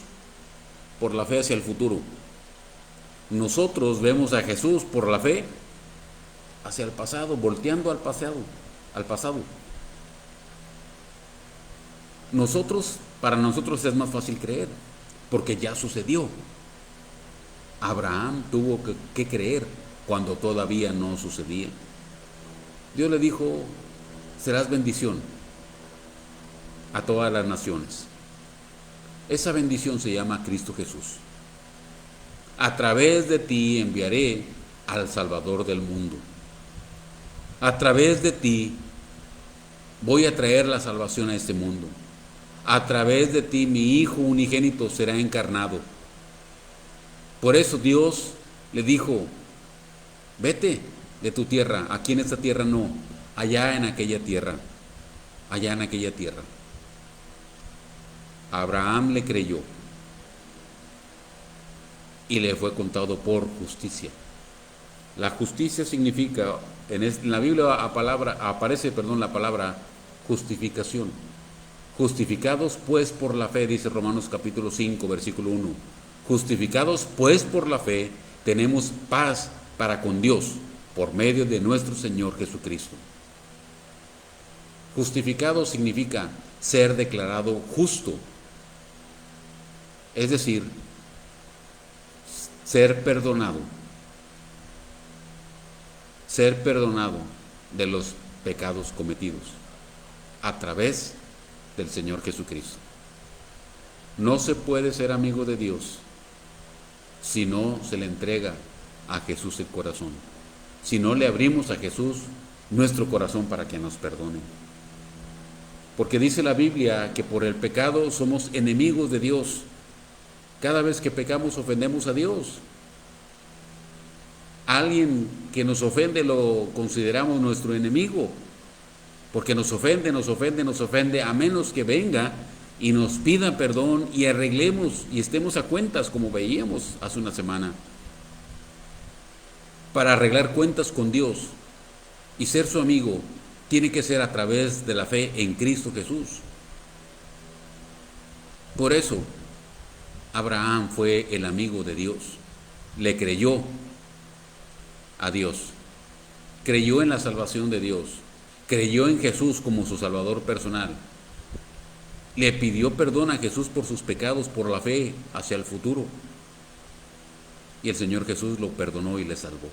por la fe hacia el futuro. Nosotros vemos a Jesús por la fe hacia el pasado, volteando al pasado. Para nosotros es más fácil creer, porque ya sucedió. Abraham tuvo que creer cuando todavía no sucedía. Dios le dijo, serás bendición a todas las naciones. Esa bendición se llama Cristo Jesús. A través de ti enviaré al Salvador del mundo. A través de ti voy a traer la salvación a este mundo. A través de ti mi Hijo unigénito será encarnado. Por eso Dios le dijo, vete de tu tierra, aquí en esta tierra no, allá en aquella tierra, allá en aquella tierra. Abraham le creyó. y le fue contado por justicia. La justicia significa, en la Biblia aparece la palabra justificación. Justificados pues por la fe, dice Romanos capítulo 5, versículo 1. Justificados pues por la fe, tenemos paz para con Dios por medio de nuestro Señor Jesucristo. Justificado significa ser declarado justo, es decir, ser perdonado de los pecados cometidos a través del Señor Jesucristo. No se puede ser amigo de Dios si no se le entrega a Jesús el corazón, si no le abrimos a Jesús nuestro corazón para que nos perdone. Porque dice la Biblia que por el pecado somos enemigos de Dios. Cada vez que pecamos ofendemos a Dios. Alguien que nos ofende lo consideramos nuestro enemigo, porque nos ofende, a menos que venga y nos pida perdón y arreglemos y estemos a cuentas, como veíamos hace una semana. Para arreglar cuentas con Dios y ser su amigo, tiene que ser a través de la fe en Cristo Jesús. Por eso, Abraham fue el amigo de Dios, le creyó a Dios, creyó en la salvación de Dios, creyó en Jesús como su Salvador personal, le pidió perdón a Jesús por sus pecados por la fe hacia el futuro, y el Señor Jesús lo perdonó y le salvó.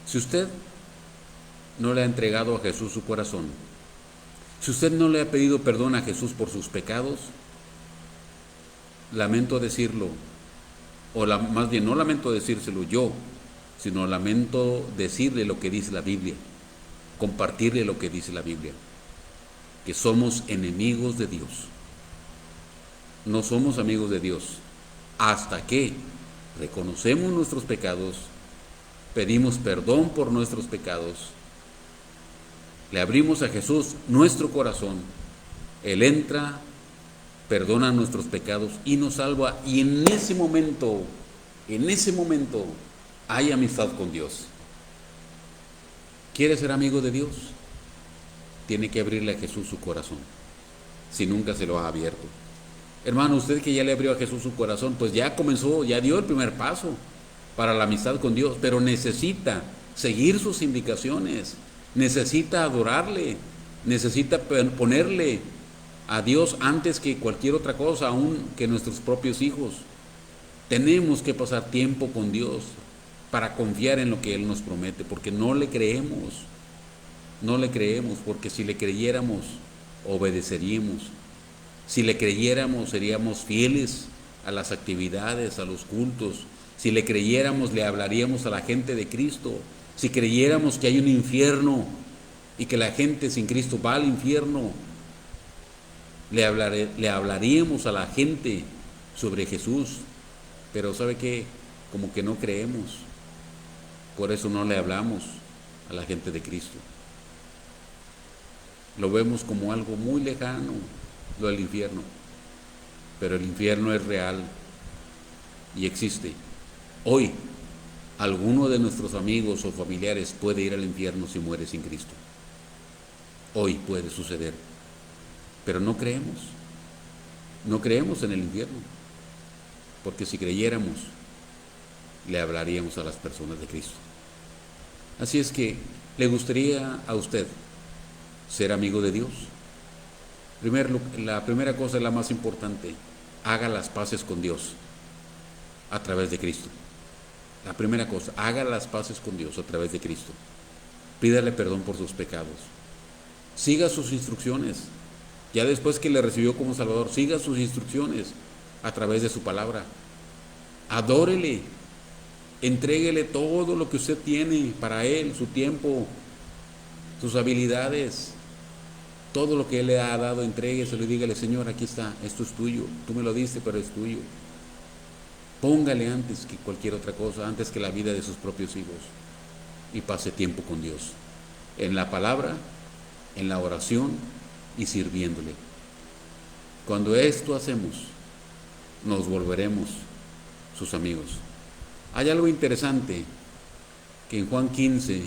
Si usted no le ha entregado a Jesús su corazón, si usted no le ha pedido perdón a Jesús por sus pecados, lamento decirlo, más bien no lamento decírselo yo, sino lamento decirle lo que dice la Biblia, compartirle lo que dice la Biblia, que somos enemigos de Dios. No somos amigos de Dios hasta que reconocemos nuestros pecados, pedimos perdón por nuestros pecados, le abrimos a Jesús nuestro corazón, Él entra, perdona nuestros pecados y nos salva, y en ese momento hay amistad con Dios. ¿Quiere ser amigo de Dios? Tiene que abrirle a Jesús su corazón, si nunca se lo ha abierto. Hermano, usted que ya le abrió a Jesús su corazón, pues ya comenzó, ya dio el primer paso para la amistad con Dios, pero necesita seguir sus indicaciones, necesita adorarle, necesita ponerle a Dios antes que cualquier otra cosa, aún que nuestros propios hijos. Tenemos que pasar tiempo con Dios para confiar en lo que Él nos promete, porque no le creemos, porque si le creyéramos, obedeceríamos. Si le creyéramos, seríamos fieles a las actividades, a los cultos. Si le creyéramos, le hablaríamos a la gente de Cristo. Si creyéramos que hay un infierno y que la gente sin Cristo va al infierno, le hablaríamos a la gente sobre Jesús. Pero ¿sabe qué? Como que no creemos. Por eso no le hablamos a la gente de Cristo. Lo vemos como algo muy lejano, lo del infierno. Pero el infierno es real y existe. Hoy, alguno de nuestros amigos o familiares puede ir al infierno si muere sin Cristo. Hoy puede suceder. Pero no creemos en el infierno, porque si creyéramos, le hablaríamos a las personas de Cristo. Así es que, ¿le gustaría a usted ser amigo de Dios? La primera cosa, la más importante, haga las paces con Dios a través de Cristo. La primera cosa, haga las paces con Dios a través de Cristo. Pídale perdón por sus pecados. Siga sus instrucciones. Ya después que le recibió como Salvador, siga sus instrucciones a través de su palabra. Adórele. Entréguele todo lo que usted tiene para Él, su tiempo, sus habilidades, todo lo que Él le ha dado, entrégueselo y dígale: Señor, aquí está, esto es tuyo, tú me lo diste, pero es tuyo. Póngale antes que cualquier otra cosa, antes que la vida de sus propios hijos, y pase tiempo con Dios, en la palabra, en la oración y sirviéndole. Cuando esto hacemos, nos volveremos sus amigos. Hay algo interesante que en Juan 15,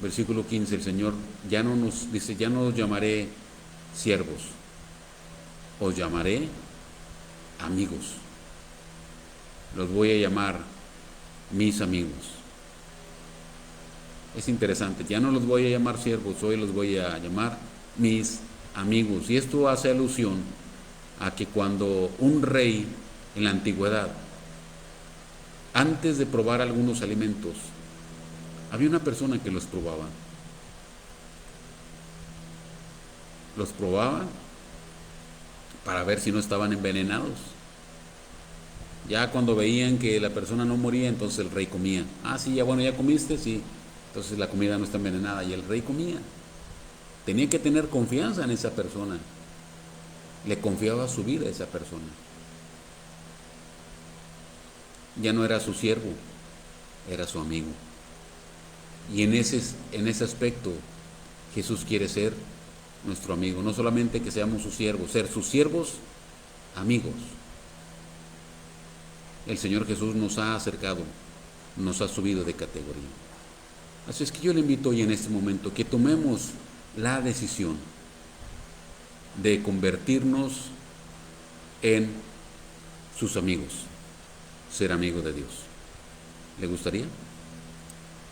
versículo 15, el Señor ya no nos dice, ya no os llamaré siervos, os llamaré amigos. Los voy a llamar mis amigos. Es interesante, ya no los voy a llamar siervos, hoy los voy a llamar mis amigos. Y esto hace alusión a que cuando un rey en la antigüedad, antes de probar algunos alimentos, había una persona que los probaba. Los probaba para ver si no estaban envenenados. Ya cuando veían que la persona no moría, entonces el rey comía. Ah, sí, ya bueno, ya comiste, sí. Entonces la comida no está envenenada y el rey comía. Tenía que tener confianza en esa persona. Le confiaba su vida a esa persona. Ya no era su siervo, era su amigo. Y en ese aspecto Jesús quiere ser nuestro amigo. No solamente que seamos sus siervos, ser sus siervos amigos. El Señor Jesús nos ha acercado, nos ha subido de categoría. Así es que yo le invito hoy en este momento que tomemos la decisión de convertirnos en sus amigos, ser amigo de Dios. ¿Le gustaría?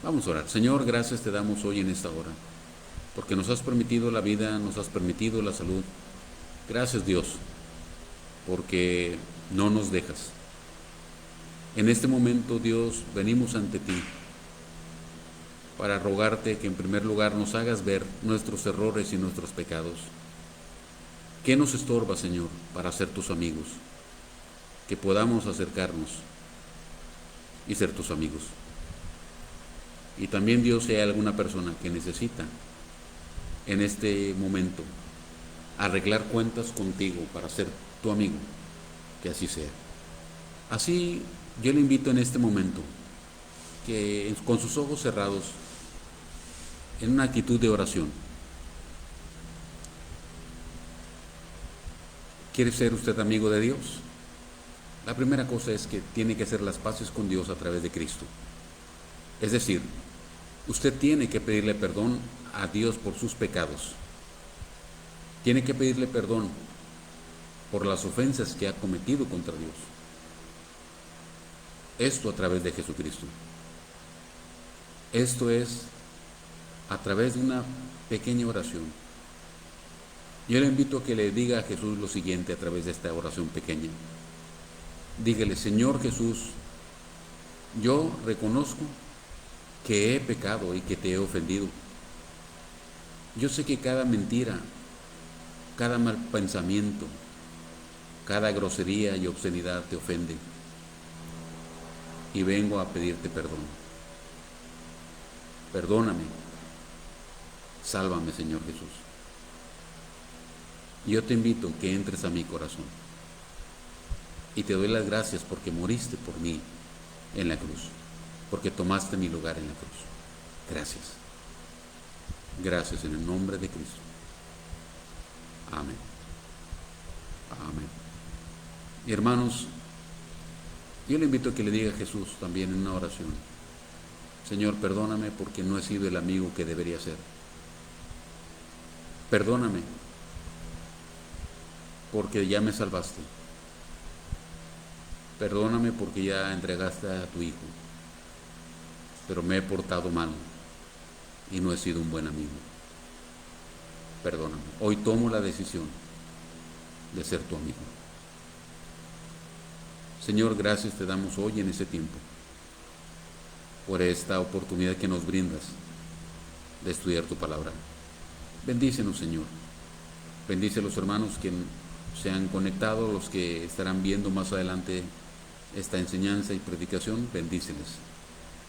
Vamos a orar. Señor, gracias te damos hoy en esta hora, porque nos has permitido la vida, nos has permitido la salud. Gracias, Dios, porque no nos dejas. En este momento, Dios, venimos ante ti para rogarte que en primer lugar nos hagas ver nuestros errores y nuestros pecados. ¿Qué nos estorba, Señor, para ser tus amigos? Que podamos acercarnos y ser tus amigos. Y también, Dios, si hay alguna persona que necesita en este momento arreglar cuentas contigo para ser tu amigo, que así sea. Así yo le invito en este momento que con sus ojos cerrados, en una actitud de oración, ¿quiere ser usted amigo de Dios? La primera cosa es que tiene que hacer las paces con Dios a través de Cristo. Es decir, usted tiene que pedirle perdón a Dios por sus pecados. Tiene que pedirle perdón por las ofensas que ha cometido contra Dios. Esto a través de Jesucristo. Esto es a través de una pequeña oración. Yo le invito a que le diga a Jesús lo siguiente a través de esta oración pequeña. Dígale: Señor Jesús, yo reconozco que he pecado y que te he ofendido. Yo sé que cada mentira, cada mal pensamiento, cada grosería y obscenidad te ofende. Y vengo a pedirte perdón. Perdóname. Sálvame, Señor Jesús. Yo te invito a que entres a mi corazón. Y te doy las gracias porque moriste por mí en la cruz, porque tomaste mi lugar en la cruz. Gracias. Gracias en el nombre de Cristo. Amén. Amén. Y hermanos, yo le invito a que le diga a Jesús también en una oración: Señor, perdóname porque no he sido el amigo que debería ser. Perdóname porque ya me salvaste. Perdóname porque ya entregaste a tu Hijo, pero me he portado mal y no he sido un buen amigo. Perdóname. Hoy tomo la decisión de ser tu amigo. Señor, gracias te damos hoy en este tiempo por esta oportunidad que nos brindas de estudiar tu palabra. Bendícenos, Señor. Bendice a los hermanos que se han conectado, los que estarán viendo más adelante esta enseñanza y predicación. Bendíceles.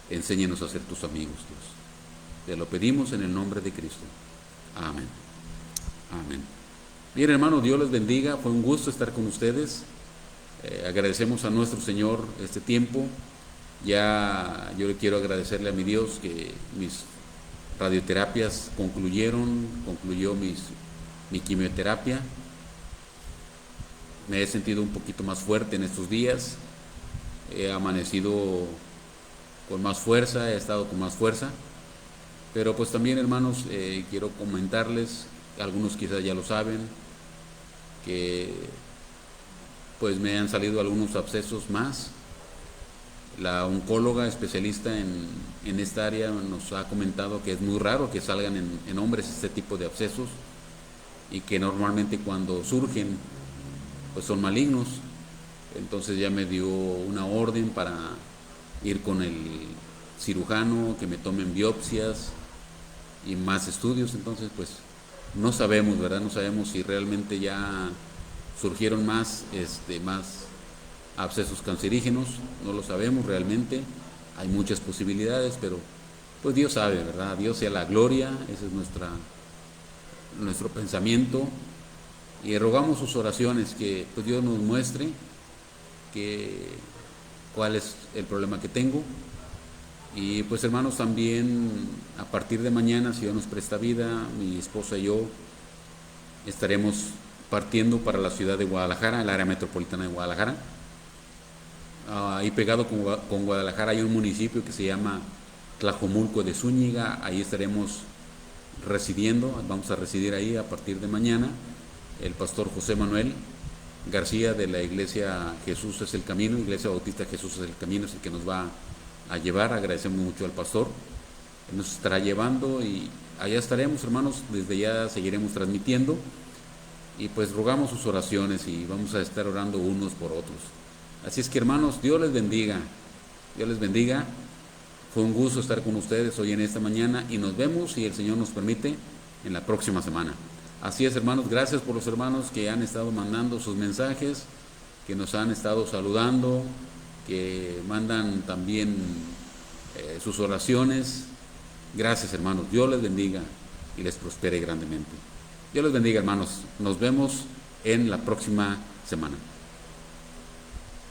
Enséñanos a ser tus amigos, Dios. Te lo pedimos en el nombre de Cristo. Amén. Amén. Bien, hermanos, Dios les bendiga. Fue un gusto estar con ustedes. Agradecemos a nuestro Señor este tiempo. Ya yo le quiero agradecerle a mi Dios que mis radioterapias concluyó mi quimioterapia. me he sentido un poquito más fuerte en estos días, he amanecido con más fuerza, he estado con más fuerza, pero pues también, hermanos, quiero comentarles, algunos quizás ya lo saben, que pues me han salido algunos abscesos más. La oncóloga especialista en esta área nos ha comentado que es muy raro que salgan en hombres este tipo de abscesos, y que normalmente cuando surgen pues son malignos. Entonces ya me dio una orden para ir con el cirujano, que me tomen biopsias y más estudios. Entonces pues no sabemos, ¿verdad? No sabemos si realmente ya surgieron más abscesos cancerígenos, no lo sabemos realmente. Hay muchas posibilidades, pero pues Dios sabe, ¿verdad? Dios sea la gloria, ese es nuestro pensamiento, y rogamos sus oraciones, que pues Dios nos muestre cuál es el problema que tengo. Y pues, hermanos, también a partir de mañana, si Dios nos presta vida, mi esposa y yo estaremos partiendo para la ciudad de Guadalajara, el área metropolitana de Guadalajara. Ahí pegado con Guadalajara hay un municipio que se llama Tlajomulco de Zúñiga. Ahí estaremos residiendo, vamos a residir ahí a partir de mañana. El pastor José Manuel García, de la iglesia Jesús es el Camino, Iglesia Bautista Jesús es el Camino, es el que nos va a llevar. Agradecemos mucho al pastor, él nos estará llevando, y allá estaremos, hermanos. Desde ya seguiremos transmitiendo, y pues rogamos sus oraciones, y vamos a estar orando unos por otros. Así es que, hermanos, Dios les bendiga, Dios les bendiga. Fue un gusto estar con ustedes hoy en esta mañana, y nos vemos, si el Señor nos permite, en la próxima semana. Así es, hermanos, gracias por los hermanos que han estado mandando sus mensajes, que nos han estado saludando, que mandan también sus oraciones. Gracias, hermanos, Dios les bendiga y les prospere grandemente. Dios les bendiga, hermanos, nos vemos en la próxima semana.